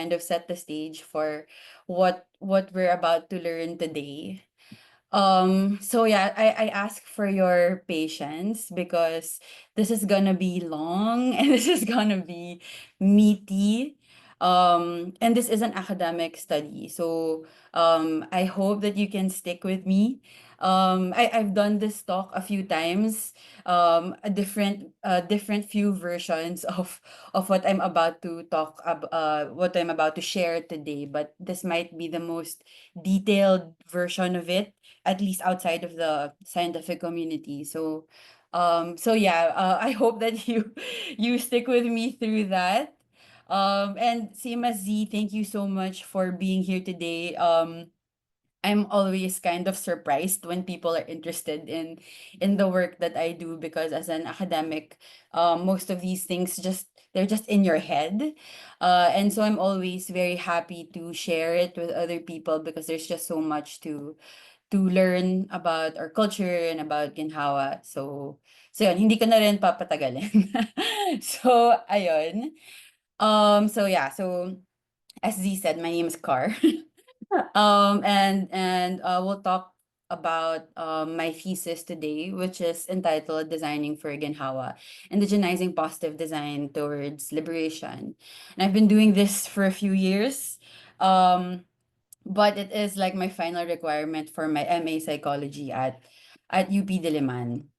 kind of set the stage for what we're about to learn today. So yeah, I ask for your patience because this is gonna be long and this is gonna be meaty. And this is an academic study. So I hope that you can stick with me. I've done this talk a few times, a different few versions of what I'm about to what I'm about to share today, but this might be the most detailed version of it, at least outside of the scientific community. So yeah, I hope that you stick with me through that. And same as Z, thank you so much for being here today. I'm always kind of surprised when people are interested in the work that I do, because as an academic, most of these things they're just in your head. And so I'm always very happy to share it with other people because there's just so much to learn about our culture and about Ginhawa. So yun, hindi ko na rin papatagalin. So ayun. So yeah, so as Z said, my name is Car. And we'll talk about my thesis today, which is entitled Designing for Ginhawa, Indigenizing Positive Design Towards Liberation. And I've been doing this for a few years. Um, but it is like my final requirement for my MA psychology at UP Diliman.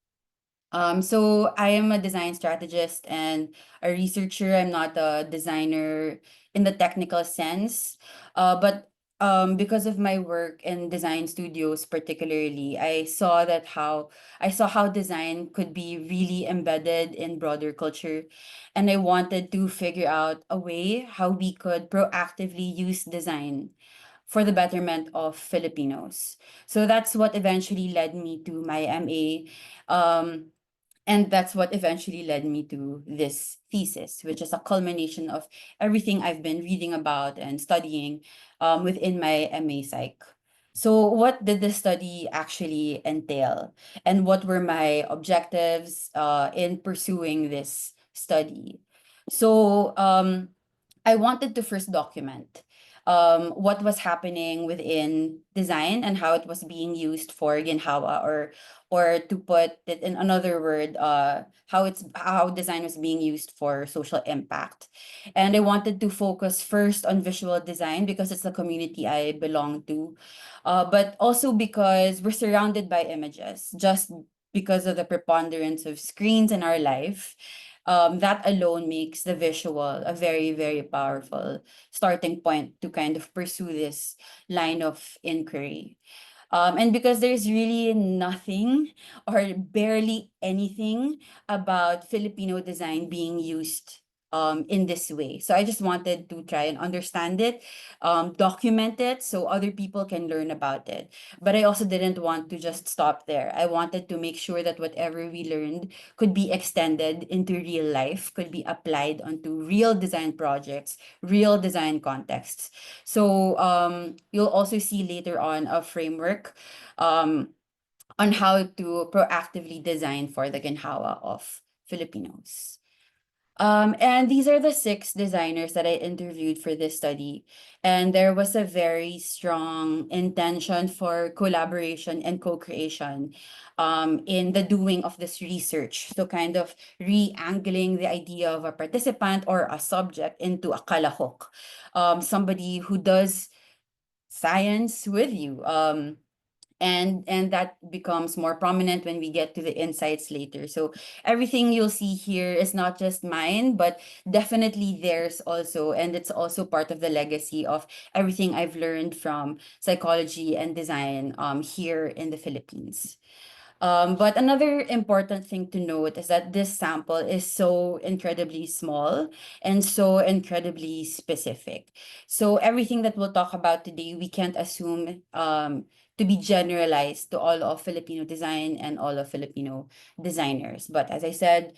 So I am a design strategist and a researcher. I'm not a designer in the technical sense. But because of my work in design studios particularly, I saw how design could be really embedded in broader culture. And I wanted to figure out a way how we could proactively use design for the betterment of Filipinos. So that's what eventually led me to my MA. Um, and that's what eventually led me to this thesis, which is a culmination of everything I've been reading about and studying within my MA Psych. So, what did this study actually entail? And what were my objectives in pursuing this study? So, I wanted to first document what was happening within design and how it was being used for ginhawa, or to put it in another word, how design was being used for social impact. And I wanted to focus first on visual design because it's the community I belong to, but also because we're surrounded by images, just because of the preponderance of screens in our life. That alone makes the visual a very, very powerful starting point to kind of pursue this line of inquiry. And because there's really nothing or barely anything about Filipino design being used in this way. So I just wanted to try and understand it, document it so other people can learn about it. But I also didn't want to just stop there. I wanted to make sure that whatever we learned could be extended into real life, could be applied onto real design projects, real design contexts. So you'll also see later on a framework um, on how to proactively design for the ginhawa of Filipinos. And these are the 6 designers that I interviewed for this study. And there was a very strong intention for collaboration and co-creation in the doing of this research. So kind of re-angling the idea of a participant or a subject into a kalahok, somebody who does science with you. And that becomes more prominent when we get to the insights later. So everything you'll see here is not just mine, but definitely theirs also, and it's also part of the legacy of everything I've learned from psychology and design here in the Philippines. But another important thing to note is that this sample is so incredibly small and so incredibly specific. So everything that we'll talk about today, we can't assume to be generalized to all of Filipino design and all of Filipino designers. But as I said,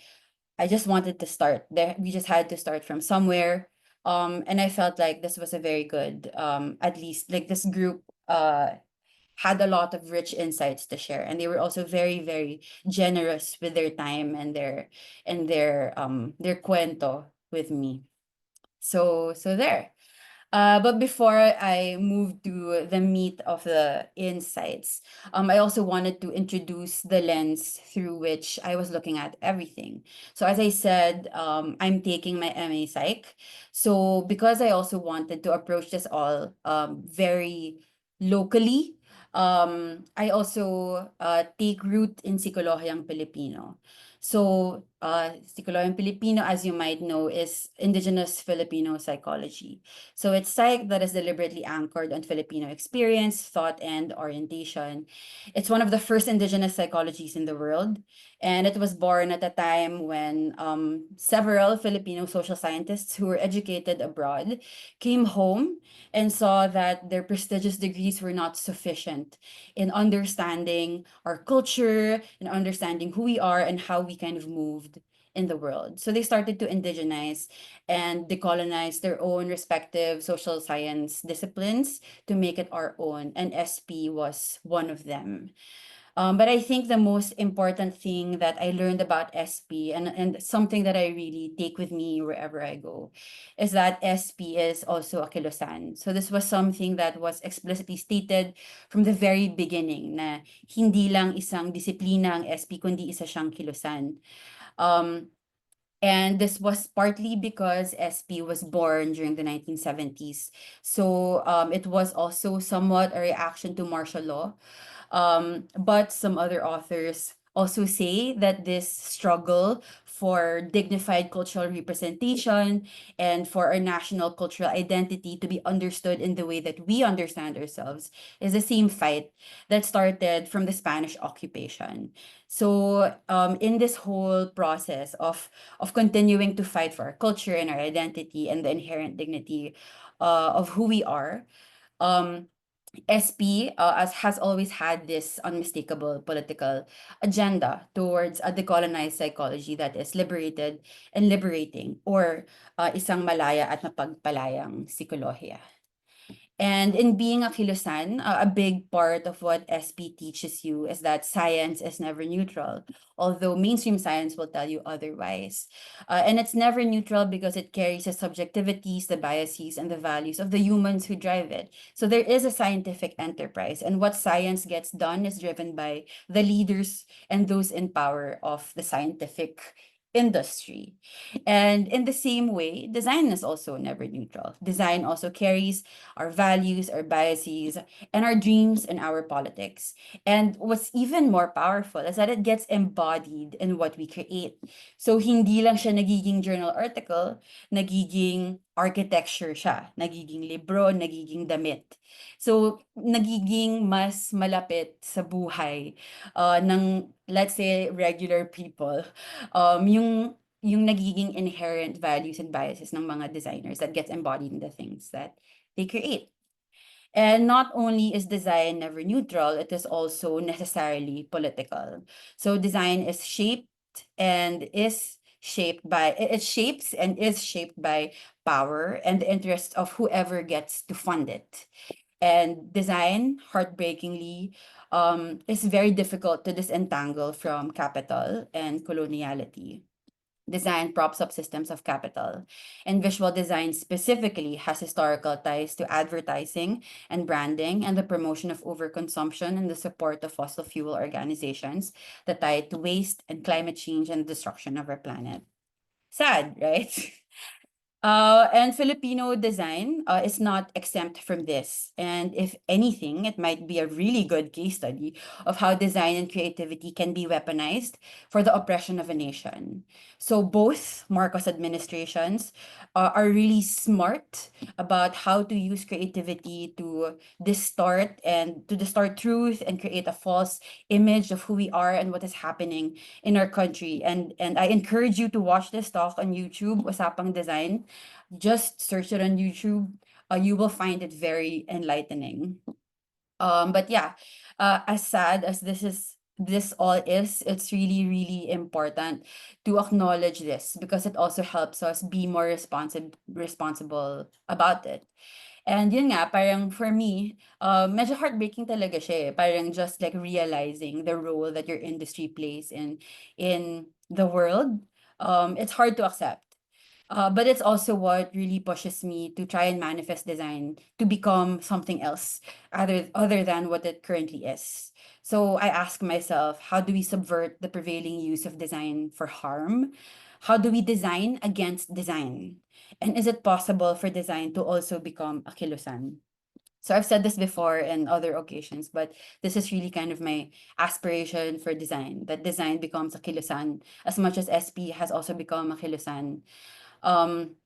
I just wanted to start there. We just had to start from somewhere. And I felt like this was a very good, at least like this group had a lot of rich insights to share, and they were also very, very generous with their time and their cuento with me. So there. But before I move to the meat of the insights, I also wanted to introduce the lens through which I was looking at everything. So as I said, I'm taking my MA Psych. So because I also wanted to approach this all very locally, I also take root in Sikolohiyang Pilipino. So, Sikolohiyang Pilipino, as you might know, is indigenous Filipino psychology. So it's psych that is deliberately anchored on Filipino experience, thought, and orientation. It's one of the first indigenous psychologies in the world, and it was born at a time when several Filipino social scientists who were educated abroad came home and saw that their prestigious degrees were not sufficient in understanding our culture, in understanding who we are, and how we kind of moved in the world. So they started to indigenize and decolonize their own respective social science disciplines to make it our own. And SP was one of them. But I think the most important thing that I learned about SP and something that I really take with me wherever I go is that SP is also a kilusan. So this was something that was explicitly stated from the very beginning na hindi lang isang disiplina ang SP kundi isa siyang kilusan. Um, and this was partly because SP was born during the 1970s. So it was also somewhat a reaction to martial law. But some other authors also say that this struggle for dignified cultural representation and for our national cultural identity to be understood in the way that we understand ourselves is the same fight that started from the Spanish occupation. So, in this whole process of continuing to fight for our culture and our identity and the inherent dignity of who we are, um, SP has always had this unmistakable political agenda towards a decolonized psychology that is liberated and liberating, or isang malaya at mapagpalayang psikolohiya. And in being a Kilusan, a big part of what SP teaches you is that science is never neutral, although mainstream science will tell you otherwise. And it's never neutral because it carries the subjectivities, the biases, and the values of the humans who drive it. So there is a scientific enterprise, and what science gets done is driven by the leaders and those in power of the scientific industry. And in the same way, design is also never neutral. Design also carries our values, our biases, and our dreams and our politics. And what's even more powerful is that it gets embodied in what we create. So hindi lang siya nagiging journal article, nagiging architecture siya, nagiging libro, nagiging damit. So nagiging mas malapit sa buhay ng, let's say, regular people. Yung nagiging inherent values and biases ng mga designers that gets embodied in the things that they create. And not only is design never neutral, it is also necessarily political. So design is shaped and is shaped by, it shapes and is shaped by power and the interest of whoever gets to fund it. And design, heartbreakingly, is very difficult to disentangle from capital and coloniality. Design props up systems of capital, and visual design specifically has historical ties to advertising and branding and the promotion of overconsumption and the support of fossil fuel organizations that tie to waste and climate change and destruction of our planet. Sad, right? And Filipino design is not exempt from this. And if anything, it might be a really good case study of how design and creativity can be weaponized for the oppression of a nation. So both Marcos administrations are really smart about how to use creativity to distort truth and create a false image of who we are and what is happening in our country. And I encourage you to watch this talk on YouTube, Usapang Design. Just search it on YouTube. You will find it very enlightening. But yeah, as sad as this all is, it's really, really important to acknowledge this because it also helps us be more responsible about it. And yun nga, parang for me, medyo heartbreaking talaga siya eh. Parang just like realizing the role that your industry plays in the world. It's hard to accept. But it's also what really pushes me to try and manifest design to become something else other than what it currently is. So I ask myself, how do we subvert the prevailing use of design for harm? How do we design against design? And is it possible for design to also become a kilusan? So I've said this before in other occasions, but this is really kind of my aspiration for design, that design becomes a kilusan as much as SP has also become a kilusan. Um,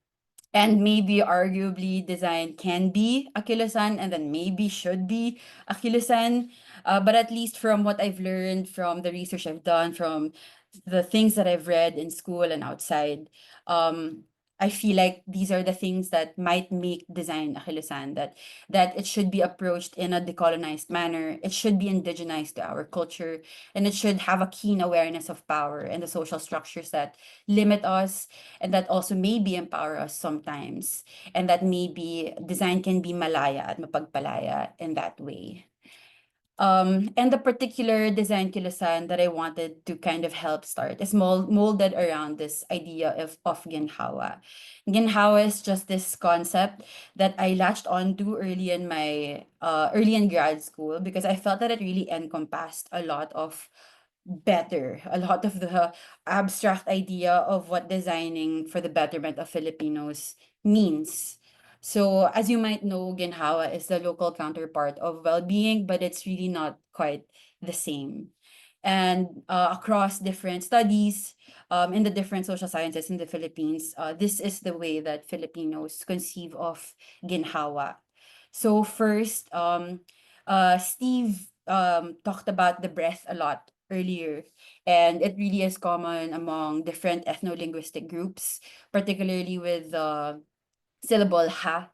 and maybe arguably design can be a kilusan and then maybe should be a kilusan. But at least from what I've learned from the research I've done, from the things that I've read in school and outside, I feel like these are the things that might make design a kilusan, that it should be approached in a decolonized manner. It should be indigenized to our culture, and it should have a keen awareness of power and the social structures that limit us and that also maybe empower us sometimes, and that maybe design can be malaya at mapagpalaya in that way. And the particular design kilusan that I wanted to kind of help start is molded around this idea of ginhawa. Ginhawa is just this concept that I latched onto early in grad school because I felt that it really encompassed a lot of the abstract idea of what designing for the betterment of Filipinos means. So, as you might know, Ginhawa is the local counterpart of well-being, but it's really not quite the same. And across different studies, in the different social sciences in the Philippines, this is the way that Filipinos conceive of Ginhawa. So first, Steve talked about the breath a lot earlier, and it really is common among different ethno-linguistic groups, particularly with the syllable ha,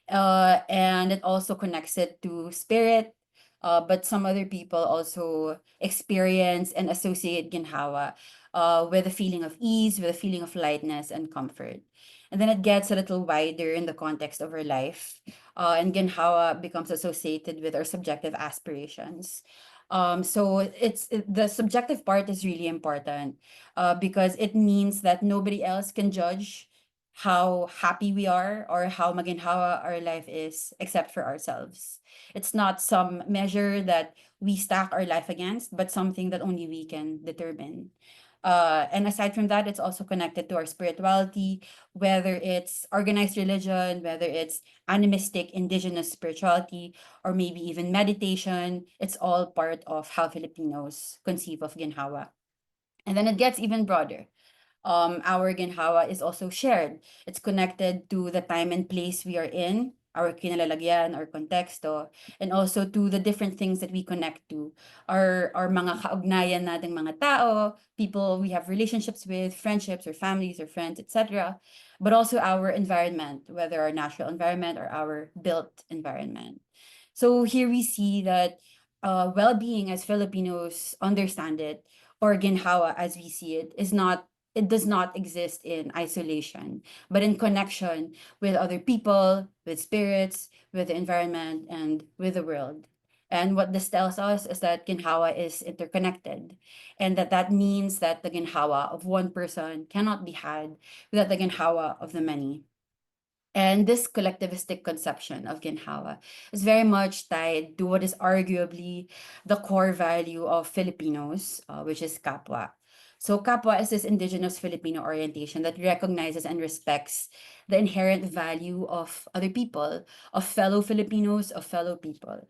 and it also connects it to spirit. But some other people also experience and associate ginhawa with a feeling of ease, with a feeling of lightness and comfort. And then it gets a little wider in the context of our life. And ginhawa becomes associated with our subjective aspirations. So the subjective part is really important because it means that nobody else can judge how happy we are or how maginhawa our life is except for ourselves. It's not some measure that we stack our life against, but something that only we can determine. And aside from that, it's also connected to our spirituality, whether it's organized religion, whether it's animistic indigenous spirituality, or maybe even meditation. It's all part of how Filipinos conceive of ginhawa. And then it gets even broader. Our ginhawa is also shared. It's connected to the time and place we are in, our kinalalagyan, our konteksto, and also to the different things that we connect to. Our mga kaugnayan nating mga tao, people we have relationships with, friendships or families or friends, etc. But also our environment, whether our natural environment or our built environment. So here we see that well-being as Filipinos understand it, or ginhawa as we see it, it does not exist in isolation, but in connection with other people, with spirits, with the environment, and with the world. And what this tells us is that ginhawa is interconnected, and that means that the ginhawa of one person cannot be had without the ginhawa of the many. And this collectivistic conception of ginhawa is very much tied to what is arguably the core value of Filipinos, which is kapwa. So kapwa is this indigenous Filipino orientation that recognizes and respects the inherent value of other people, of fellow Filipinos, of fellow people.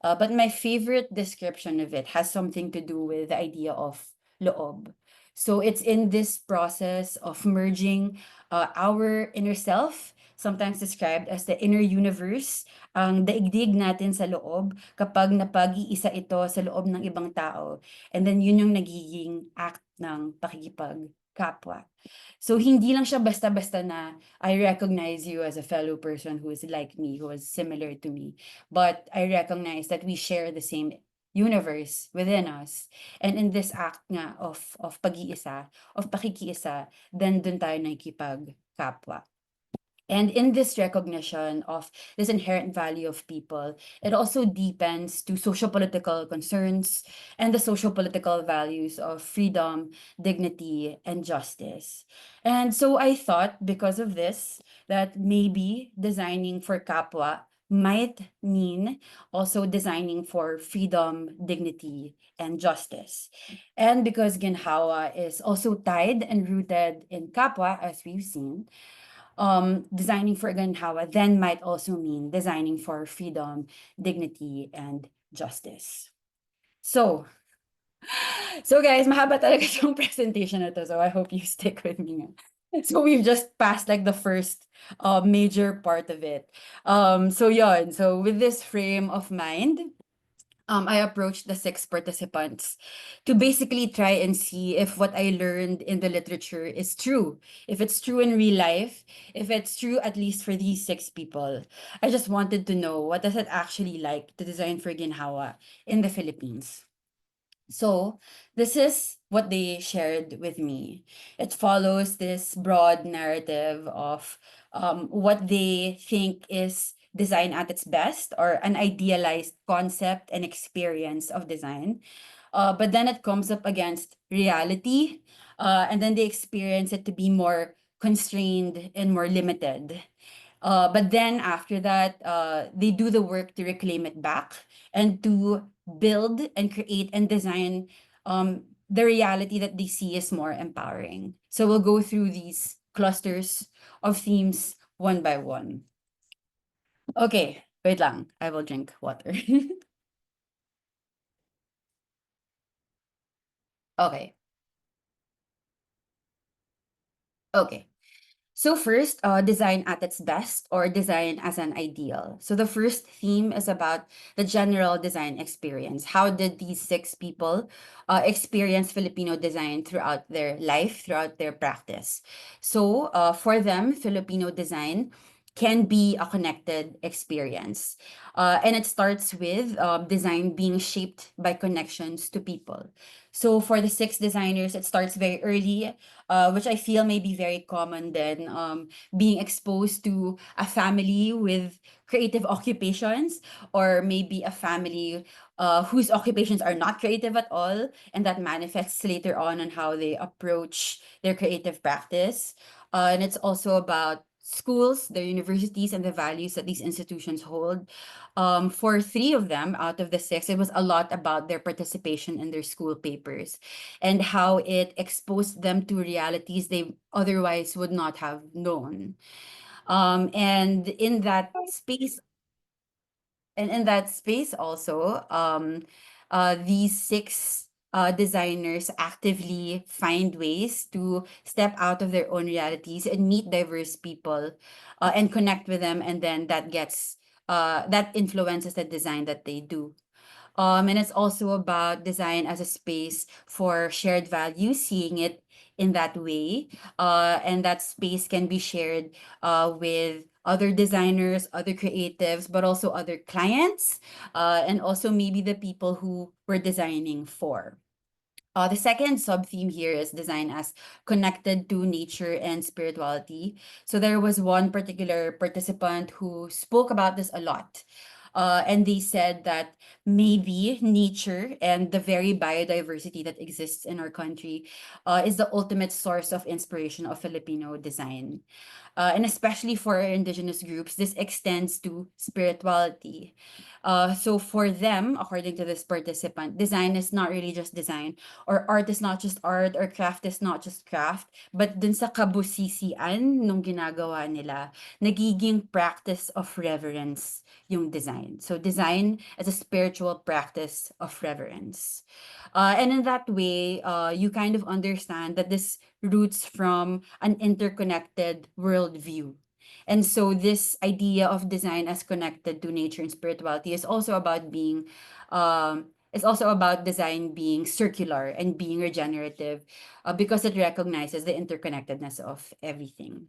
But my favorite description of it has something to do with the idea of loob. So it's in this process of merging our inner self, sometimes described as the inner universe, ang daigdig natin sa loob kapag napag-iisa ito sa loob ng ibang tao. And then yun yung nagiging act ng pakikipagkapwa. So hindi lang siya basta-basta na I recognize you as a fellow person who is like me, who is similar to me. But I recognize that we share the same universe within us. And in this act nga of pag-iisa, of pakikiisa, then dun tayo nakikipagkapwa. And in this recognition of this inherent value of people, it also deepens to social political concerns and the social political values of freedom, dignity, and justice. And so I thought, because of this, that maybe designing for Kapwa might mean also designing for freedom, dignity, and justice. And because Ginhawa is also tied and rooted in Kapwa, as we've seen, designing for Ginhawa then might also mean designing for freedom, dignity, and justice. So, so guys, mahaba talaga itong presentation na to, so I hope you stick with me nga. So we've just passed like the first major part of it. So yon, so with this frame of mind, I approached the six participants to basically try and see if what I learned in the literature is true, if it's true in real life, if it's true at least for these six people. I just wanted to know, what does it actually like to design for Ginhawa in the Philippines. So, this is what they shared with me. It follows this broad narrative of what they think is design at its best, or an idealized concept and experience of design. But then it comes up against reality, and then they experience it to be more constrained and more limited. But then after that, they do the work to reclaim it back and to build and create and design the reality that they see is more empowering. So we'll go through these clusters of themes one by one. Okay, wait lang. I will drink water. Okay, okay. So first, design at its best, or design as an ideal. So the first theme is about the general design experience. How did these six people experience Filipino design throughout their life, throughout their practice? So for them, Filipino design can be a connected experience. And it starts with design being shaped by connections to people. So for the six designers, it starts very early, which I feel may be very common then, being exposed to a family with creative occupations, or maybe a family whose occupations are not creative at all, and that manifests later on how they approach their creative practice. And it's also about schools, the universities, and the values that these institutions hold. For three of them out of the six, it was a lot about their participation in their school papers and how it exposed them to realities they otherwise would not have known. And in that space, also, these six designers actively find ways to step out of their own realities and meet diverse people, and connect with them, and then that influences the design that they do. And it's also about design as a space for shared value, seeing it in that way. And that space can be shared with other designers, other creatives, but also other clients, and also maybe the people who we're designing for. The second sub-theme here is design as connected to nature and spirituality. So there was one particular participant who spoke about this a lot. And they said that maybe nature and the very biodiversity that exists in our country is the ultimate source of inspiration of Filipino design. And especially for our indigenous groups, this extends to spirituality. So for them, according to this participant, design is not really just design, or art is not just art, or craft is not just craft, but dun sa kabusisian nung ginagawa nila, nagiging practice of reverence yung design. So design as a spiritual practice of reverence. And in that way, you kind of understand that this roots from an interconnected worldview. And so this idea of design as connected to nature and spirituality is also about being it's also about design being circular and being regenerative, because it recognizes the interconnectedness of everything.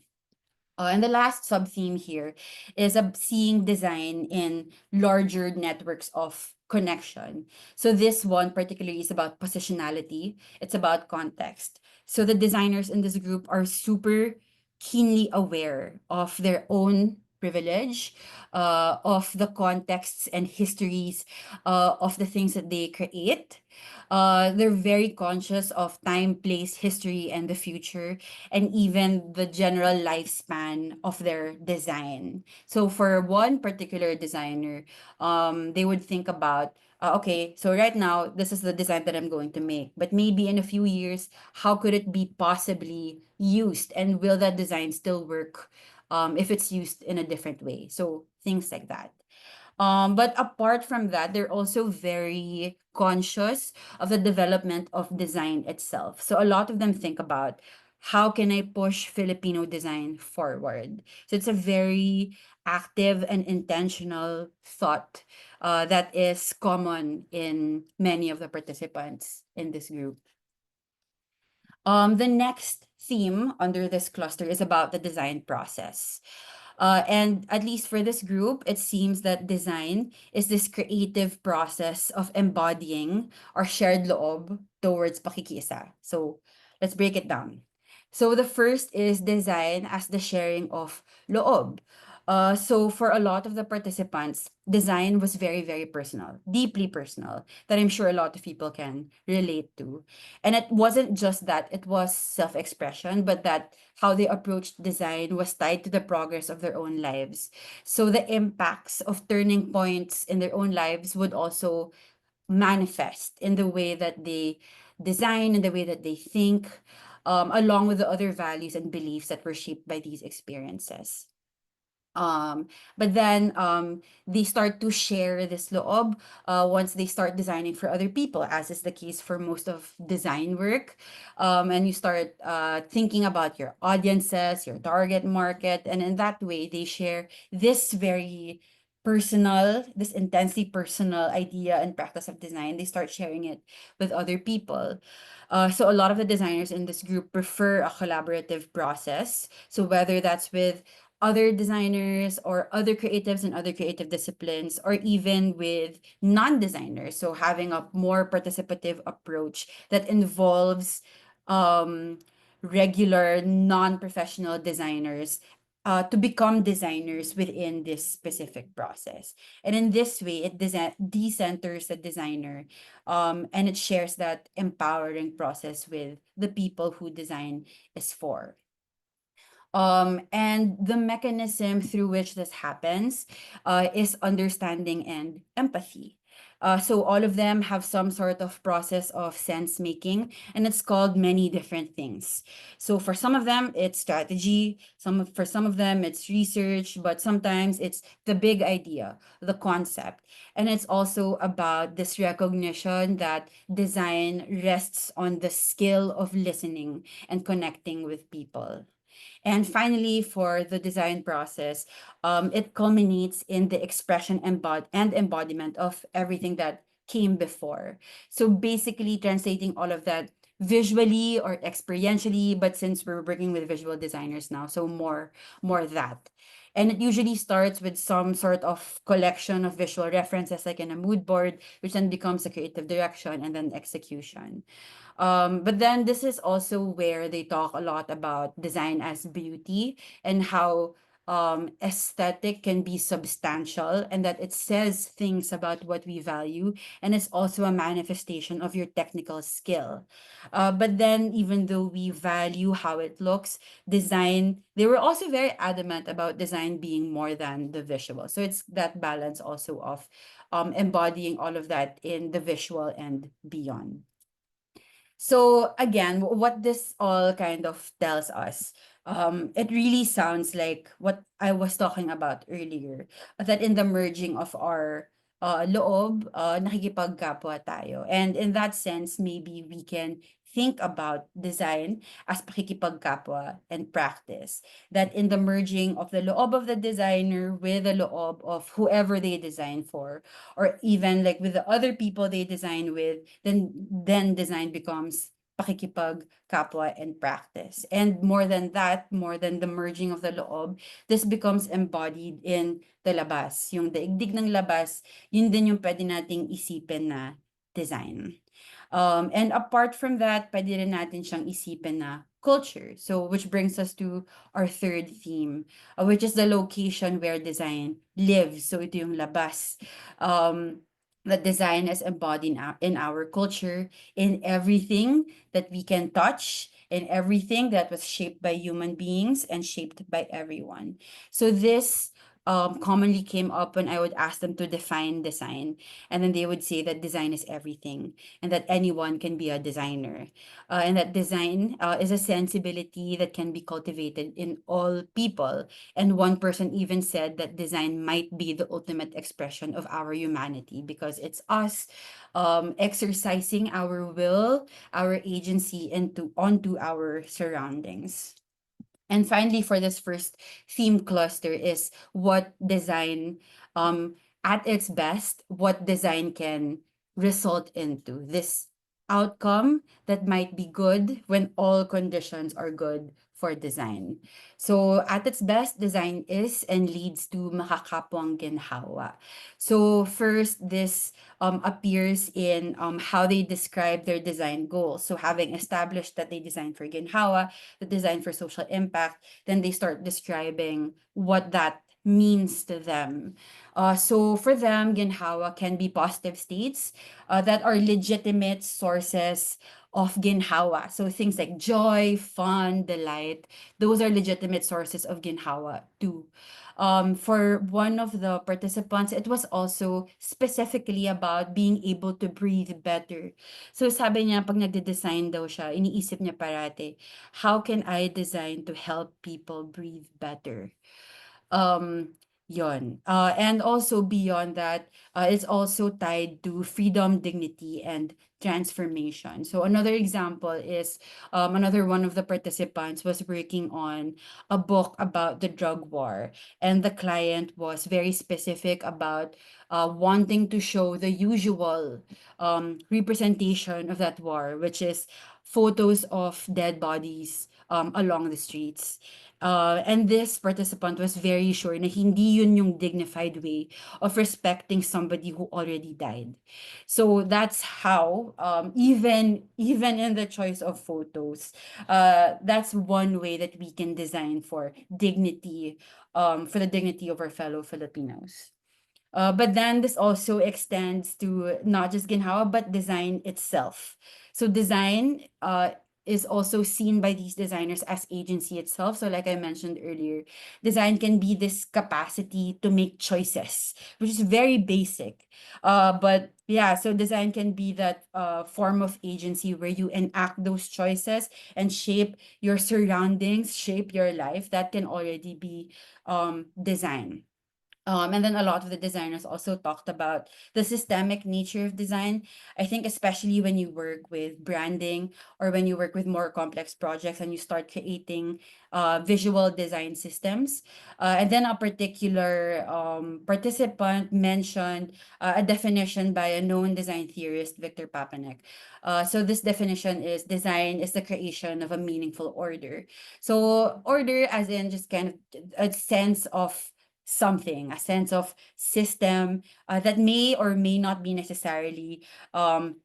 And the last sub-theme here is seeing design in larger networks of connection. So this one particularly is about positionality. It's about context. So the designers in this group are super keenly aware of their own privilege, of the contexts and histories of the things that they create. They're very conscious of time, place, history, and the future, and even the general lifespan of their design. So, for one particular designer, they would think about, okay, so right now, this is the design that I'm going to make, but maybe in a few years, how could it be possibly used, and will that design still work if it's used in a different way? So, things like that. But apart from that, they're also very conscious of the development of design itself. So a lot of them think about, how can I push Filipino design forward? So it's a very active and intentional thought that is common in many of the participants in this group. The next theme under this cluster is about the design process. And at least for this group, it seems that design is this creative process of embodying our shared loob towards pakikiisa. So let's break it down. So the first is design as the sharing of loob. So for a lot of the participants, design was very, very personal, deeply personal, that I'm sure a lot of people can relate to. And it wasn't just that it was self-expression, but that how they approached design was tied to the progress of their own lives. So the impacts of turning points in their own lives would also manifest in the way that they design, in the way that they think, along with the other values and beliefs that were shaped by these experiences. Um, but then they start to share this loob once they start designing for other people, as is the case for most of design work. And you start thinking about your audiences, your target market, and in that way, they share this very personal, this intensely personal idea and practice of design. They start sharing it with other people. So a lot of the designers in this group prefer a collaborative process. So whether that's with other designers or other creatives in other creative disciplines, or even with non-designers, so having a more participative approach that involves um, regular non-professional designers to become designers within this specific process. And in this way, it decenters the designer, and it shares that empowering process with the people who design is for. And the mechanism through which this happens is understanding and empathy. So all of them have some sort of process of sense making, and it's called many different things. So for some of them, it's strategy. For some of them, it's research. But sometimes it's the big idea, the concept, and it's also about this recognition that design rests on the skill of listening and connecting with people. And finally, for the design process, it culminates in the expression and embodiment of everything that came before. So basically, translating all of that visually or experientially, but since we're working with visual designers now, so more that. And it usually starts with some sort of collection of visual references, like in a mood board, which then becomes a creative direction and then execution. But then this is also where they talk a lot about design as beauty, and how aesthetic can be substantial, and that it says things about what we value, and it's also a manifestation of your technical skill. But then, even though we value how it looks, they were also very adamant about design being more than the visual. So it's that balance also of embodying all of that in the visual and beyond. So again, what this all kind of tells us, it really sounds like what I was talking about earlier, that in the merging of our loob, nakikipagkapwa tayo. And in that sense, maybe we can think about design as pakikipagkapwa and practice. That in the merging of the loob of the designer with the loob of whoever they design for, or even like with the other people they design with, then design becomes pakikipagkapwa and practice. And more than that, more than the merging of the loob, this becomes embodied in the labas. Yung daigdig ng labas, yun din yung pwede nating isipin na design. And apart from that, pwede rin natin siyang isipin na culture. So, which brings us to our third theme, which is the location where design lives. So, ito yung labas. That design is embodied in our culture, in everything that we can touch, in everything that was shaped by human beings and shaped by everyone. So, this commonly came up when I would ask them to define design. And then they would say that design is everything and that anyone can be a designer. And that design is a sensibility that can be cultivated in all people. And one person even said that design might be the ultimate expression of our humanity because it's us exercising our will, our agency onto our surroundings. And finally, for this first theme cluster is what design, at its best, what design can result into. This outcome that might be good when all conditions are good for design. So at its best, design is and leads to makakapwang ginhawa. So first, this appears in how they describe their design goals. So having established that they design for ginhawa, the design for social impact, then they start describing what that means to them. So for them, ginhawa can be positive states that are legitimate sources of ginhawa. So things like joy, fun, delight, those are legitimate sources of ginhawa too. For one of the participants, it was also specifically about being able to breathe better. So sabi niya, pag nagde-design daw siya, iniisip niya parate, how can I design to help people breathe better? Um, Yon. And also beyond that, it's also tied to freedom, dignity, and transformation. So another example is another one of the participants was working on a book about the drug war, and the client was very specific about wanting to show the usual representation of that war, which is photos of dead bodies along the streets. And this participant was very sure na hindi yun yung dignified way of respecting somebody who already died. So that's how, even in the choice of photos, that's one way that we can design for the dignity of our fellow Filipinos. But then this also extends to not just ginhawa, but design itself. So design is also seen by these designers as agency itself. So like I mentioned earlier, design can be this capacity to make choices, which is very basic. But yeah, so design can be that form of agency where you enact those choices and shape your surroundings, shape your life. That can already be design. And then a lot of the designers also talked about the systemic nature of design. I think especially when you work with branding or when you work with more complex projects and you start creating visual design systems. And then a particular participant mentioned a definition by a known design theorist, Victor Papanek. So this definition is design is the creation of a meaningful order. So order as in just kind of a sense of something, a sense of system that may or may not be necessarily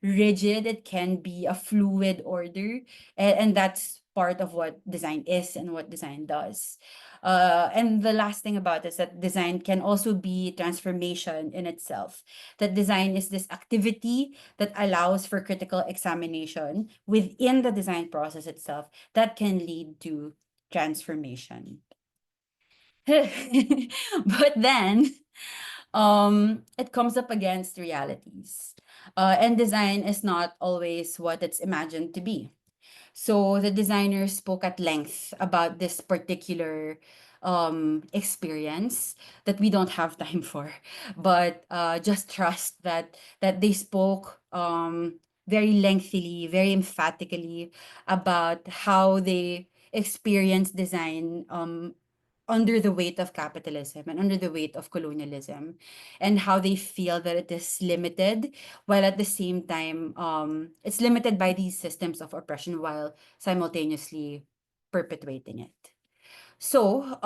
rigid. It can be a fluid order, and that's part of what design is and what design does. And the last thing about this, that design can also be transformation in itself. That design is this activity that allows for critical examination within the design process itself that can lead to transformation. But then it comes up against realities. And design is not always what it's imagined to be. So the designer spoke at length about this particular experience that we don't have time for, but just trust that they spoke very lengthily, very emphatically about how they experience design under the weight of capitalism and under the weight of colonialism, and how they feel that it is limited, while at the same time it's limited by these systems of oppression while simultaneously perpetuating it. So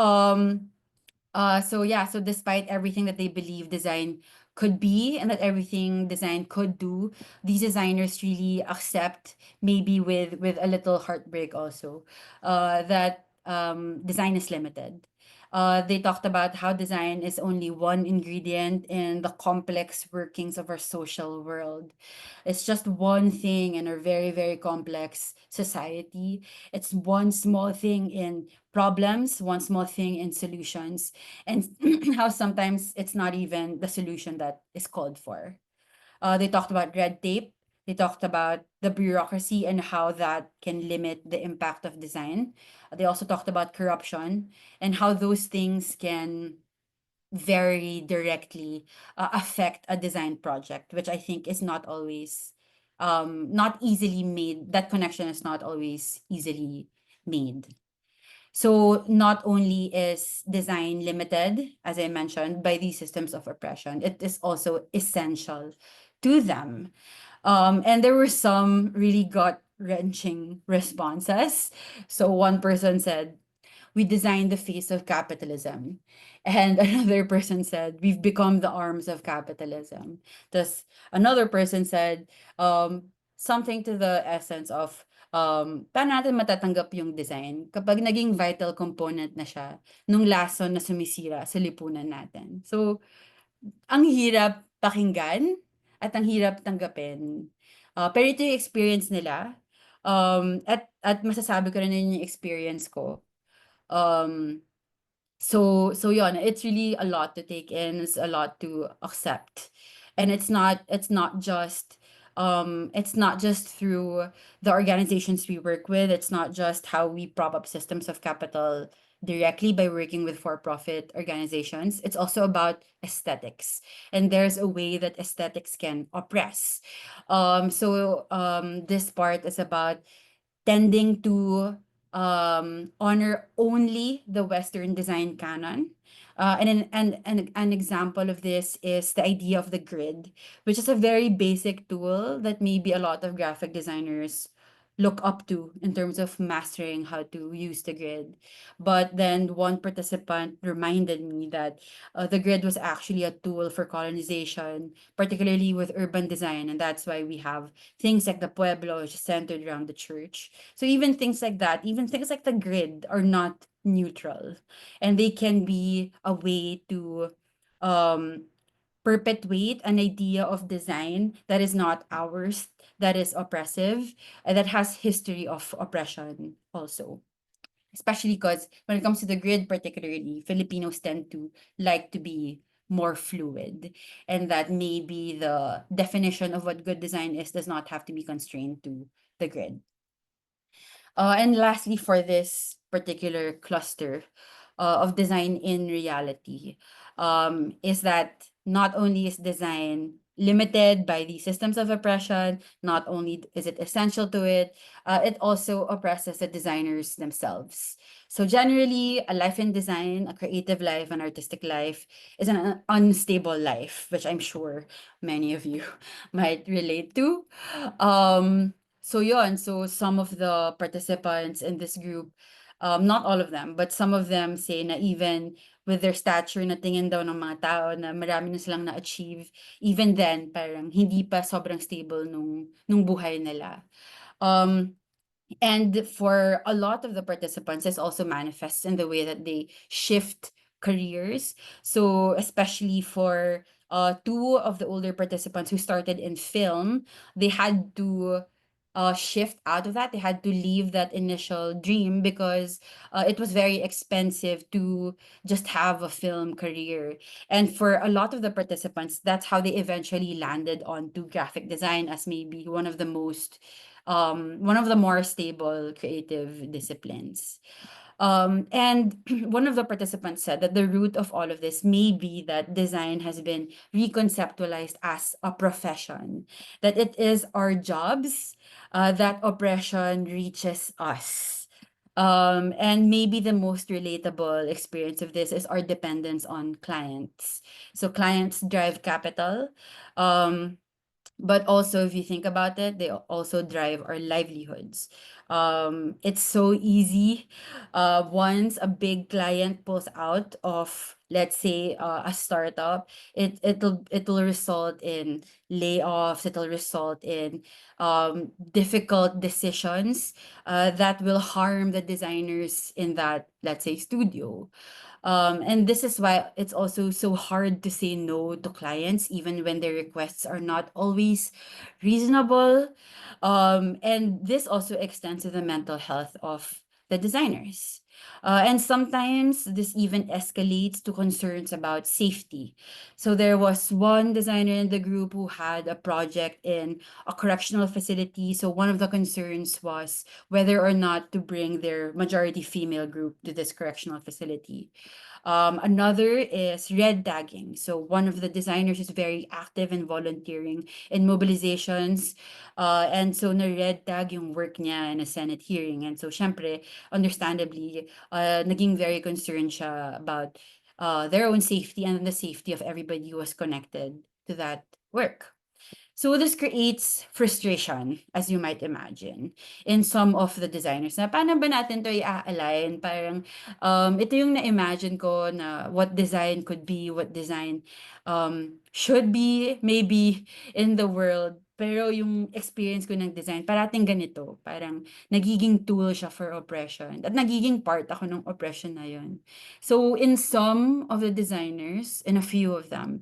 so yeah, so despite everything that they believe design could be and that everything design could do, these designers really accept, maybe with a little heartbreak also, that design is limited. They talked about how design is only one ingredient in the complex workings of our social world. It's just one thing in our very, very complex society. It's one small thing in problems, one small thing in solutions, and how sometimes it's not even the solution that is called for. They talked about red tape. They talked about the bureaucracy and how that can limit the impact of design. They also talked about corruption and how those things can very directly affect a design project, which I think is not always, not easily made. That connection is not always easily made. So not only is design limited, as I mentioned, by these systems of oppression, it is also essential to them. And there were some really gut-wrenching responses. So one person said, "We designed the face of capitalism." And another person said, "We've become the arms of capitalism." Thus, another person said, something to the essence of, paano natin matatanggap yung design kapag naging vital component na siya nung lason na sumisira sa lipunan natin. So, ang hirap pakinggan at ang hirap tanggapin. Pero ito yung experience nila. At masasabi ko rin na yun yung experience ko. Um, so yun, it's really a lot to take in, it's a lot to accept. And it's not just through the organizations we work with, it's not just how we prop up systems of capital directly by working with for-profit organizations. It's also about aesthetics. And there's a way that aesthetics can oppress. This part is about tending to honor only the Western design canon. An example of this is the idea of the grid, which is a very basic tool that maybe a lot of graphic designers look up to in terms of mastering how to use the grid. But then one participant reminded me that the grid was actually a tool for colonization, particularly with urban design. And that's why we have things like the pueblo, which is centered around the church. So even things like that, even things like the grid are not neutral. And they can be a way to um, perpetuate an idea of design that is not ours, that is oppressive, and that has history of oppression also. Especially because when it comes to the grid, particularly, Filipinos tend to like to be more fluid, and that maybe the definition of what good design is does not have to be constrained to the grid. And lastly, for this particular cluster of design in reality, is that not only is design limited by the systems of oppression, not only is it essential to it, it also oppresses the designers themselves. So generally, a life in design, a creative life, an artistic life, is an unstable life, which I'm sure many of you might relate to. So yun, so some of the participants in this group, not all of them, but some of them say na even with their stature na tingin daw ng mga tao na marami na silang na-achieve, even then, parang hindi pa sobrang stable nung buhay nila. And for a lot of the participants, this also manifests in the way that they shift careers. So especially for two of the older participants who started in film, they had to shift out of that. They had to leave that initial dream because it was very expensive to just have a film career. And for a lot of the participants, that's how they eventually landed onto graphic design as maybe one of the more stable creative disciplines. And one of the participants said that the root of all of this may be that design has been reconceptualized as a profession, that it is our jobs, that oppression reaches us. And maybe the most relatable experience of this is our dependence on clients. So clients drive capital. Um, but also, if you think about it, they also drive our livelihoods. It's so easy. Once a big client pulls out of let's say a startup, it'll result in layoffs, it'll result in difficult decisions that will harm the designers in that, let's say, studio. And this is why it's also so hard to say no to clients, even when their requests are not always reasonable. And this also extends to the mental health of the designers. And sometimes this even escalates to concerns about safety. So there was one designer in the group who had a project in a correctional facility. So one of the concerns was whether or not to bring their majority female group to this correctional facility. Another is red tagging. So one of the designers is very active in volunteering in mobilizations. And so na-red tag yung work niya in a Senate hearing. And so syempre, understandably, naging very concerned siya about their own safety and the safety of everybody who was connected to that work. So this creates frustration, as you might imagine, in some of the designers. Na paano ba natin to i-align? Parang ito yung na-imagine ko na what design could be, what design should be, maybe in the world. Pero yung experience ko ng design, parating ganito. Parang nagiging tool siya for oppression. At nagiging part ako ng oppression na yun. So in some of the designers, in a few of them,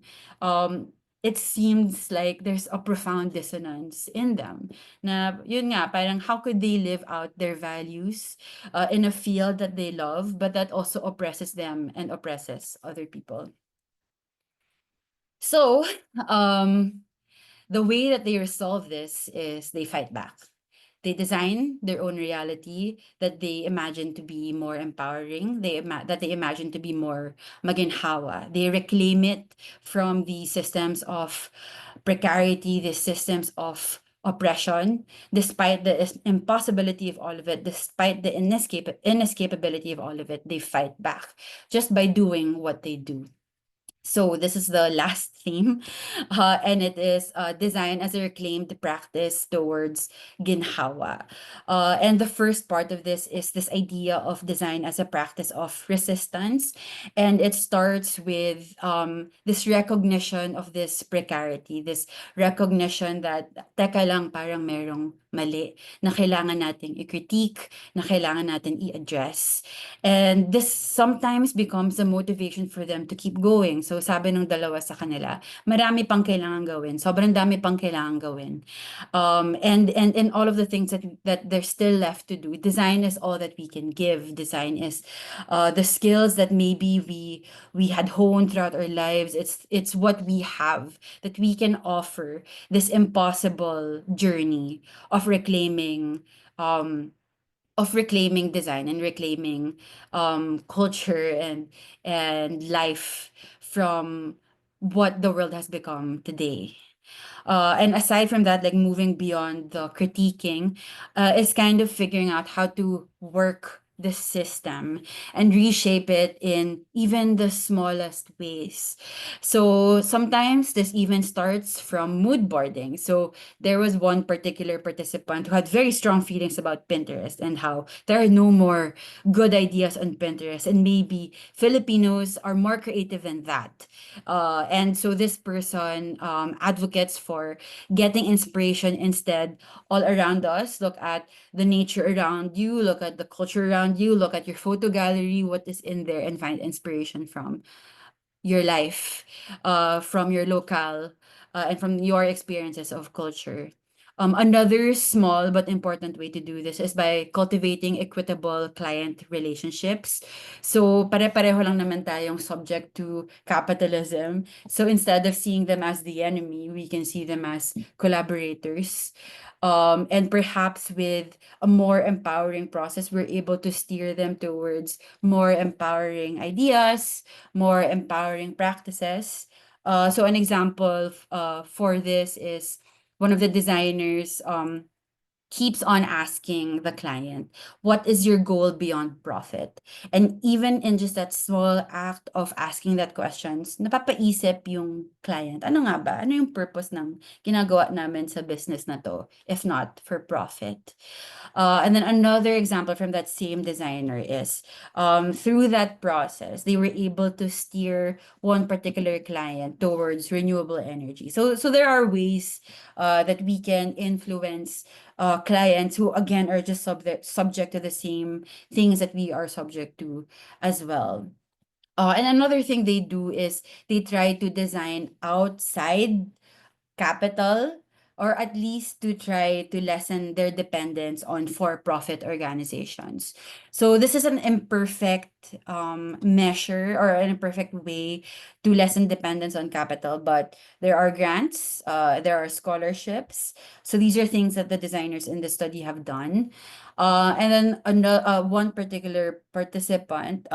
it seems like there's a profound dissonance in them. Na yun nga, parang how could they live out their values in a field that they love, but that also oppresses them and oppresses other people. So, the way that they resolve this is they fight back. They design their own reality that they imagine to be more empowering, that they imagine to be more maginhawa. They reclaim it from the systems of precarity, the systems of oppression, despite the impossibility of all of it, despite the inescapability of all of it, they fight back just by doing what they do. So this is the last theme, and it is design as a reclaimed practice towards ginhawa. And the first part of this is this idea of design as a practice of resistance, and it starts with this recognition of this precarity, this recognition that teka lang, parang merong mali na kailangan nating i-critique, na kailangan natin i-address. And this sometimes becomes a motivation for them to keep going. So sabi nung dalawa sa kanila, marami pang kailangan gawin. Sobrang dami pang kailangan gawin. And in all of the things that there's still left to do, design is all that we can give. Design is the skills that maybe we had honed throughout our lives. It's what we have that we can offer this impossible journey of reclaiming design and reclaiming culture and life from what the world has become today. And aside from that, like moving beyond the critiquing, is kind of figuring out how to work the system and reshape it in even the smallest ways. So sometimes this even starts from mood boarding. So there was one particular participant who had very strong feelings about Pinterest and how there are no more good ideas on Pinterest, and maybe Filipinos are more creative than that. And so this person advocates for getting inspiration instead all around us. Look at the nature around you, look at the culture around you, look at your photo gallery, what is in there, and find inspiration from your life, from your locale, and from your experiences of culture. Another small but important way to do this is by cultivating equitable client relationships. So pare-pareho lang naman tayong subject to capitalism. So instead of seeing them as the enemy, we can see them as collaborators. And perhaps with a more empowering process, we're able to steer them towards more empowering ideas, more empowering practices. So an example for this is one of the designers keeps on asking the client, what is your goal beyond profit? And even in just that small act of asking that questions, napapaisip yung client, ano nga ba? Ano yung purpose ng ginagawa namin sa business na to, if not for profit? And then another example from that same designer is through that process, they were able to steer one particular client towards renewable energy. So there are ways that we can influence clients who, again, are just subject to the same things that we are subject to as well. And another thing they do is they try to design outside capital, or at least to try to lessen their dependence on for-profit organizations. So this is an imperfect measure or an imperfect way to lessen dependence on capital, but there are grants, there are scholarships. So these are things that the designers in the study have done. And then one particular participant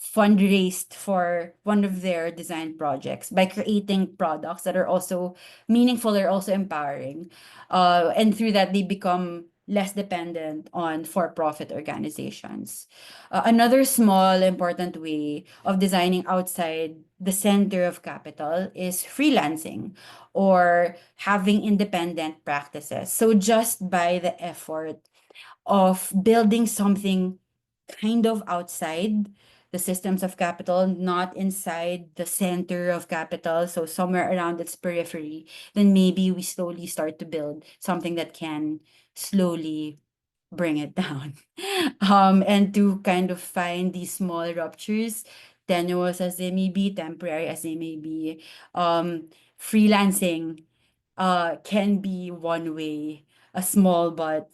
fundraised for one of their design projects by creating products that are also meaningful, are also empowering. And through that, they become less dependent on for-profit organizations. Another small, important way of designing outside the center of capital is freelancing or having independent practices. So just by the effort of building something kind of outside the systems of capital, not inside the center of capital, so somewhere around its periphery, then maybe we slowly start to build something that can slowly bring it down. And to kind of find these small ruptures, tenuous as they may be, temporary as they may be, freelancing can be one way, a small but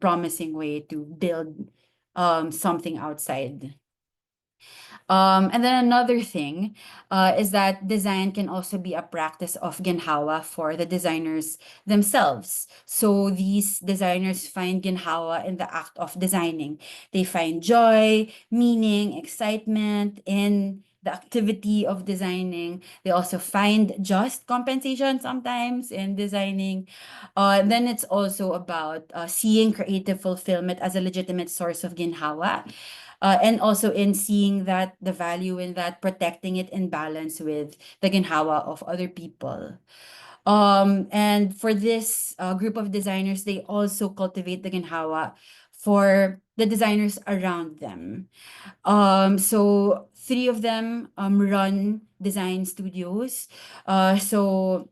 promising way to build something outside. And then another thing is that design can also be a practice of ginhawa for the designers themselves. So these designers find ginhawa in the act of designing. They find joy, meaning, excitement in the activity of designing. They also find just compensation sometimes in designing. Then it's also about seeing creative fulfillment as a legitimate source of ginhawa. And also in seeing that the value in that, protecting it in balance with the ginhawa of other people. And for this group of designers, they also cultivate the ginhawa for the designers around them. So three of them run design studios. So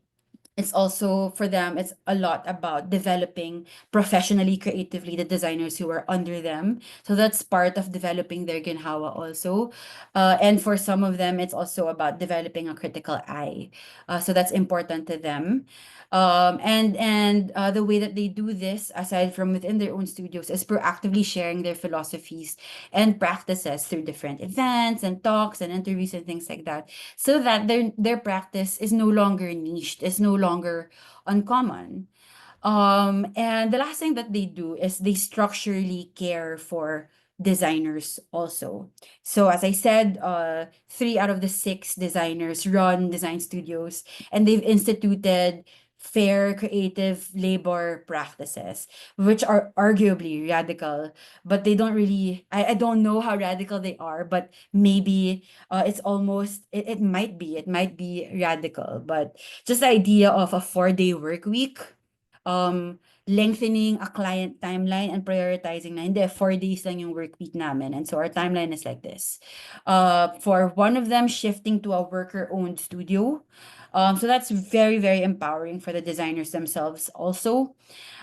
it's also for them, it's a lot about developing professionally, creatively the designers who are under them. So that's part of developing their ginhawa also. And for some of them, it's also about developing a critical eye. So that's important to them. And the way that they do this, aside from within their own studios, is proactively sharing their philosophies and practices through different events and talks and interviews and things like that, so that their practice is no longer niched, is no longer uncommon. And the last thing that they do is they structurally care for designers also. So as I said, three out of the six designers run design studios, and they've instituted fair creative labor practices, which are arguably radical, but they don't really, I don't know how radical they are, but maybe it's almost, it might be radical, but just the idea of a 4-day work week, lengthening a client timeline and prioritizing na, hindi, 4 days lang yung work week namin. And so our timeline is like this. For one of them, shifting to a worker-owned studio. So that's very, very empowering for the designers themselves also.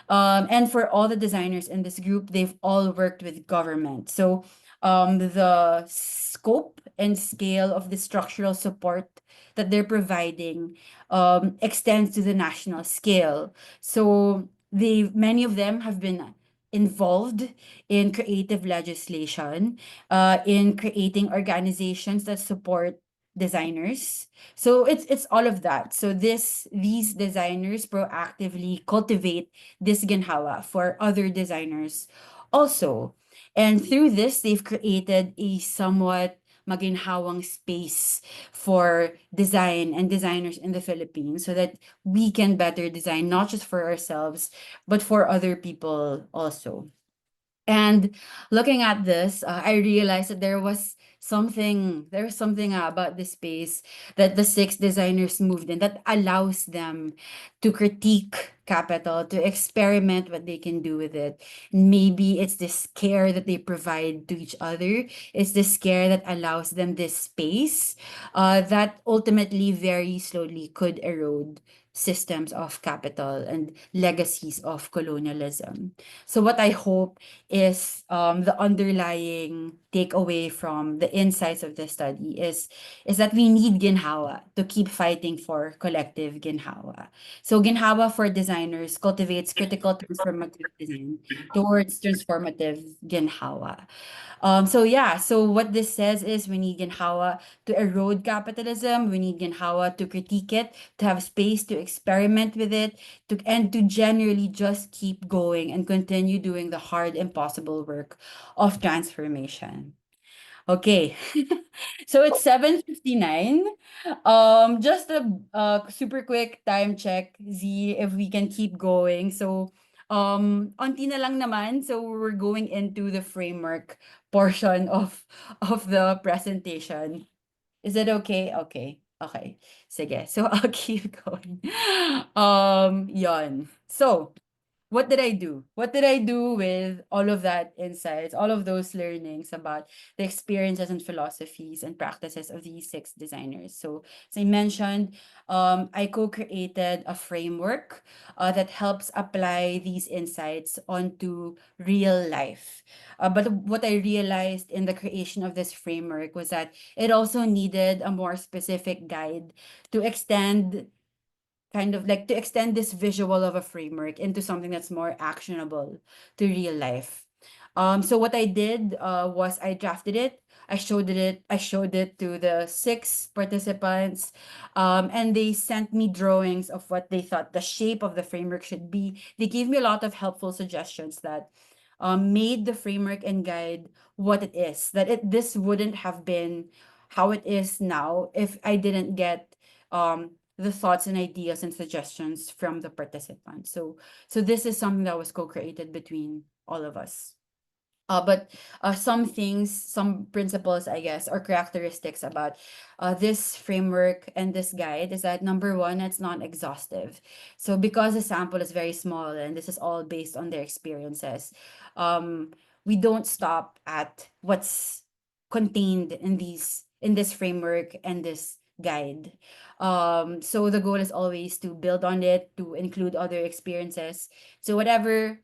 And for all the designers in this group, they've all worked with government. So the scope and scale of the structural support that they're providing extends to the national scale. So many of them have been involved in creative legislation, in creating organizations that support designers. So it's all of that. So these designers proactively cultivate this ginhawa for other designers also. And through this, they've created a somewhat maginhawang space for design and designers in the Philippines so that we can better design not just for ourselves but for other people also. And looking at this, I realized that there was something about the space that the six designers moved in that allows them to critique capital, to experiment what they can do with it. Maybe it's this care that they provide to each other. It's this care that allows them this space that ultimately very slowly could erode systems of capital and legacies of colonialism. So what I hope is the underlying takeaway from the insights of the study is that we need ginhawa to keep fighting for collective ginhawa. So ginhawa for designers cultivates critical transformative design towards transformative ginhawa. So yeah, so what this says is we need Ginhawa to erode capitalism, we need Ginhawa to critique it, to have space to experiment with it, and to generally just keep going and continue doing the hard, impossible work of transformation. Okay. So it's 7:59. Just a super quick time check, Z, if we can keep going. So onti na lang naman. So we're going into the framework portion of the presentation. Is it okay? Okay. Okay. Sige. So I'll keep going. Yon. So what did I do? What did I do with all of that insights, all of those learnings about the experiences and philosophies and practices of these six designers? So, as I mentioned, I co-created a framework that helps apply these insights onto real life. But what I realized in the creation of this framework was that it also needed a more specific guide to extend kind of like to extend this visual of a framework into something that's more actionable to real life. So what I did was I drafted it. I showed it to the six participants, and they sent me drawings of what they thought the shape of the framework should be. They gave me a lot of helpful suggestions that made the framework and guide what it is. That this wouldn't have been how it is now if I didn't get the thoughts and ideas and suggestions from the participants. So this is something that was co-created between all of us. But some things, some principles, I guess, or characteristics about this framework and this guide is that number one, it's not exhaustive. So because the sample is very small and this is all based on their experiences, um, we don't stop at what's contained in this framework and this guide. So the goal is always to build on it, to include other experiences. So whatever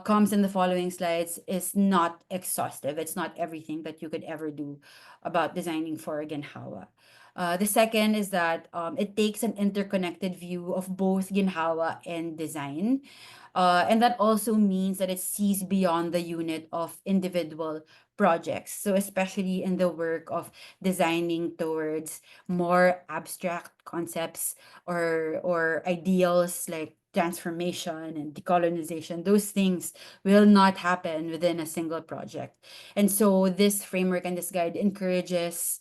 comes in the following slides is not exhaustive. It's not everything that you could ever do about designing for Ginhawa. The second is that it takes an interconnected view of both Ginhawa and design. And that also means that it sees beyond the unit of individual projects. So especially in the work of designing towards more abstract concepts or ideals like transformation and decolonization, those things will not happen within a single project. And so this framework and this guide encourages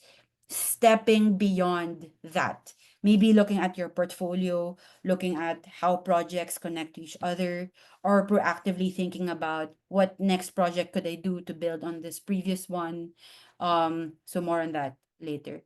stepping beyond that. Maybe looking at your portfolio, looking at how projects connect to each other, or proactively thinking about what next project could I do to build on this previous one. So more on that later.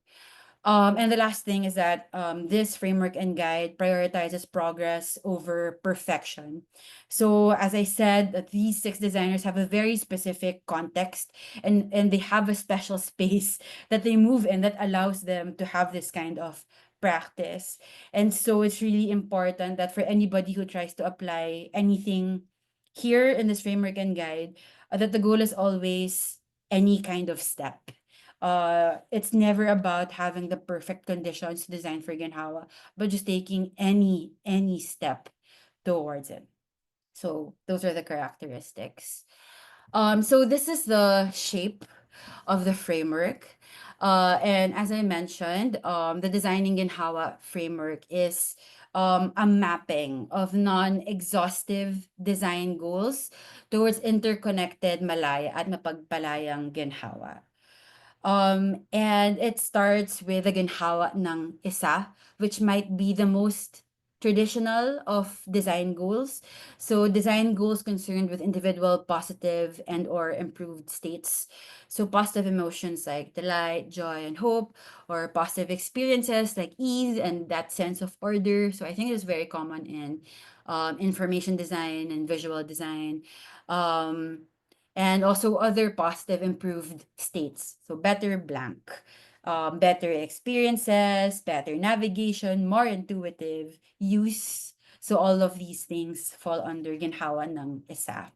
And the last thing is that this framework and guide prioritizes progress over perfection. So, as I said, that these six designers have a very specific context and they have a special space that they move in that allows them to have this kind of practice. And so, it's really important that for anybody who tries to apply anything here in this framework and guide, that the goal is always any kind of step. It's never about having the perfect conditions to design for Ginhawa, but just taking any step towards it. So those are the characteristics. So this is the shape of the framework. And as I mentioned, the Designing Ginhawa framework is a mapping of non-exhaustive design goals towards interconnected Malaya at mapagpalayang Ginhawa. And it starts with the ginhawa ng isa, which might be the most traditional of design goals. So design goals concerned with individual positive and or improved states. So positive emotions like delight, joy, and hope, or positive experiences like ease and that sense of order. So I think it's very common in information design and visual design. Um, and also other positive improved states. So better blank, better experiences, better navigation, more intuitive use. So all of these things fall under ginhawa ng isa.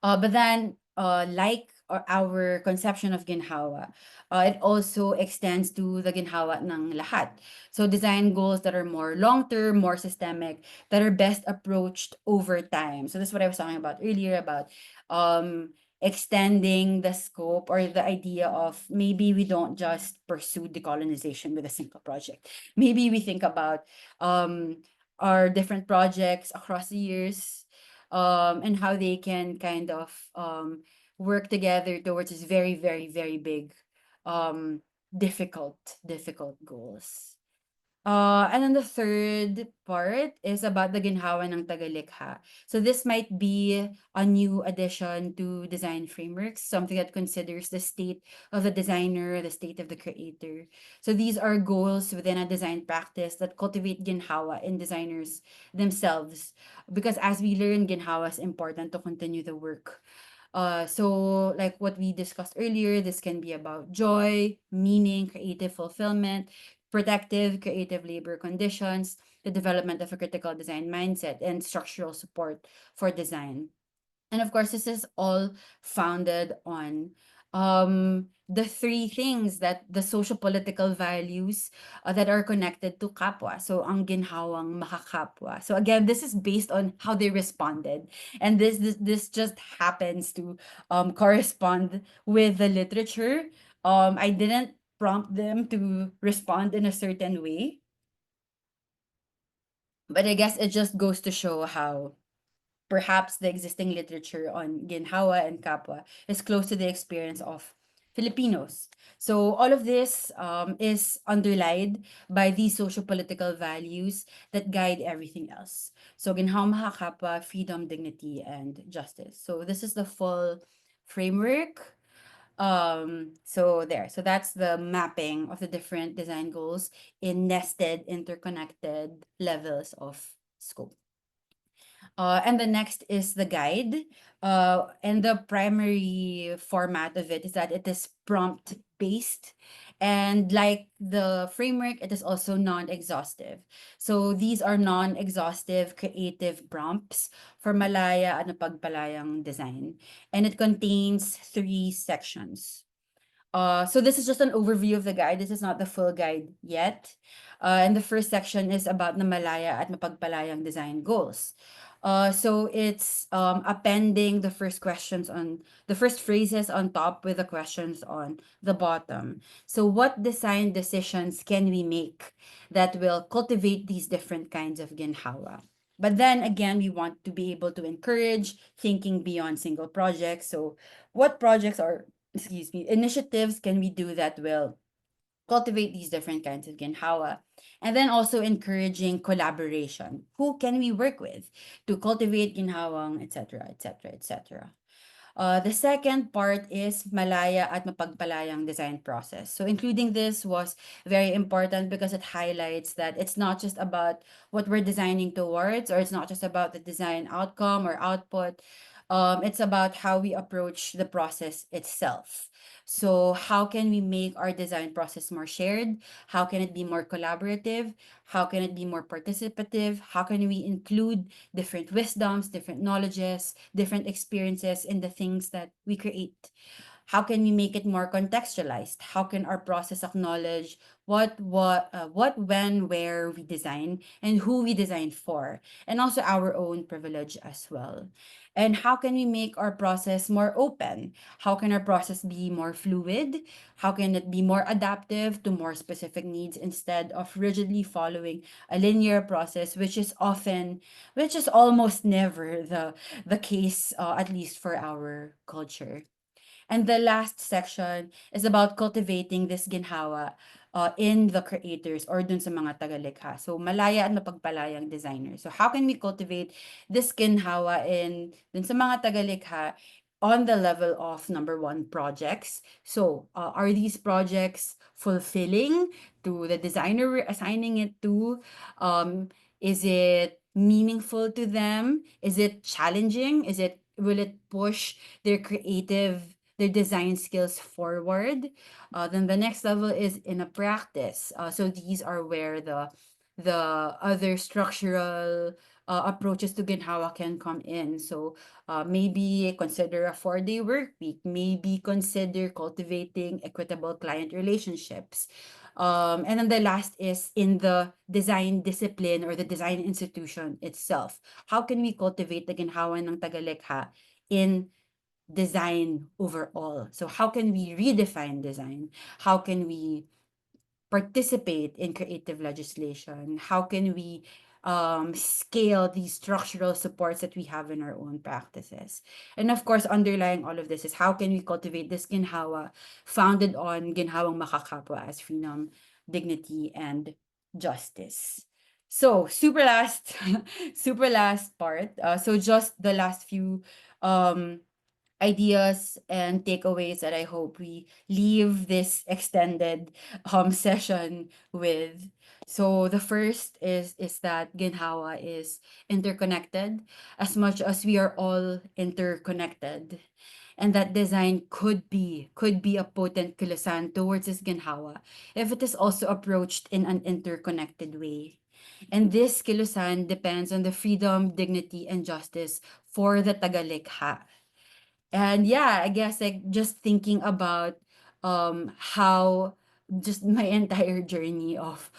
But then, like our conception of ginhawa, it also extends to the ginhawa ng lahat. So design goals that are more long-term, more systemic, that are best approached over time. So this is what I was talking about earlier about um, extending the scope or the idea of maybe we don't just pursue decolonization with a single project. Maybe we think about um, our different projects across the years, and how they can kind of work together towards this very, very, very big, um, difficult goals. And then the third part is about the ginhawa ng tagalikha. So this might be a new addition to design frameworks, something that considers the state of the designer, the state of the creator. So these are goals within a design practice that cultivate ginhawa in designers themselves. Because as we learn, ginhawa is important to continue the work. So like what we discussed earlier, this can be about joy, meaning, creative fulfillment, protective, creative labor conditions, the development of a critical design mindset, and structural support for design. And of course, this is all founded on the three things that the social political values that are connected to kapwa. So, ang ginhawang makakapwa. So again, this is based on how they responded, and this just happens to correspond with the literature. I didn't prompt them to respond in a certain way, but I guess it just goes to show how perhaps the existing literature on Ginhawa and Kapwa is close to the experience of Filipinos. So all of this is underlined by these social-political values that guide everything else. So Ginhawa Mahakapwa, freedom, dignity, and justice. So this is the full framework. So that's the mapping of the different design goals in nested, interconnected levels of scope. And the next is the guide. And the primary format of it is that it is prompt based. And like the framework, it is also non-exhaustive. So these are non-exhaustive creative prompts for Malaya at Napagpalayang design. And it contains three sections. So this is just an overview of the guide. This is not the full guide yet. And the first section is about Namalaya at Mapagpalayang design goals. So it's appending the first questions on the first phrases on top with the questions on the bottom. So what design decisions can we make that will cultivate these different kinds of ginhawa? But then again, we want to be able to encourage thinking beyond single projects. So what projects are, excuse me, initiatives can we do that will cultivate these different kinds of ginhawa? And then also encouraging collaboration. Who can we work with to cultivate ginhawang, etc., etc., etc.? The second part is Malaya at Mapagpalayang design process. So including this was very important because it highlights that it's not just about what we're designing towards, or it's not just about the design outcome or output. It's about how we approach the process itself. So how can we make our design process more shared? How can it be more collaborative? How can it be more participative? How can we include different wisdoms, different knowledges, different experiences in the things that we create? How can we make it more contextualized? How can our process acknowledge what, when, where we design and who we design for, and also our own privilege as well? And how can we make our process more open? How can our process be more fluid? How can it be more adaptive to more specific needs instead of rigidly following a linear process, which is almost never the case, at least for our culture. And the last section is about cultivating this ginhawa in the creators or dun sa mga tagalikha. So malaya at mapagpalayang designers. So how can we cultivate this ginhawa in dun sa mga tagalikha on the level of number one, projects? So are these projects fulfilling to the designer we're assigning it to? Is it meaningful to them? Is it challenging? Will it push their design skills forward? Then the next level is in a practice. So these are where the other structural approaches to Ginhawa can come in. So maybe consider a 4-day work week. Maybe consider cultivating equitable client relationships. And then the last is in the design discipline or the design institution itself. How can we cultivate the ginhawa ng tagalikha in design overall? So how can we redefine design? How can we participate in creative legislation? How can we scale these structural supports that we have in our own practices? And of course, underlying all of this is how can we cultivate this ginhawa founded on ginhawang makakapwa as freedom, dignity, and justice. So super last, super last part. So just the last few um ideas and takeaways that I hope we leave this extended session with. So the first is that Ginhawa is interconnected as much as we are all interconnected. And that design could be a potent kilusan towards this Ginhawa if it is also approached in an interconnected way. And this kilusan depends on the freedom, dignity, and justice for the Tagalikha. And yeah, I guess like just thinking about how just my entire journey of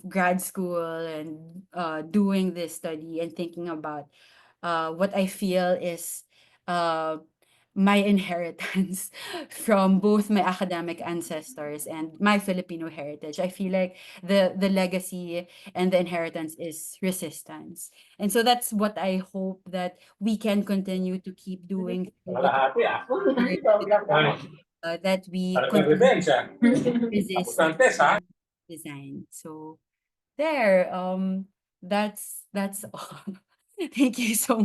grad school and doing this study and thinking about what I feel is uh my inheritance from both my academic ancestors and my Filipino heritage. I feel like the legacy and the inheritance is resistance. And so that's what I hope that we can continue to keep doing through the years to come, that we continue to resist design. So there, that's all. Thank you so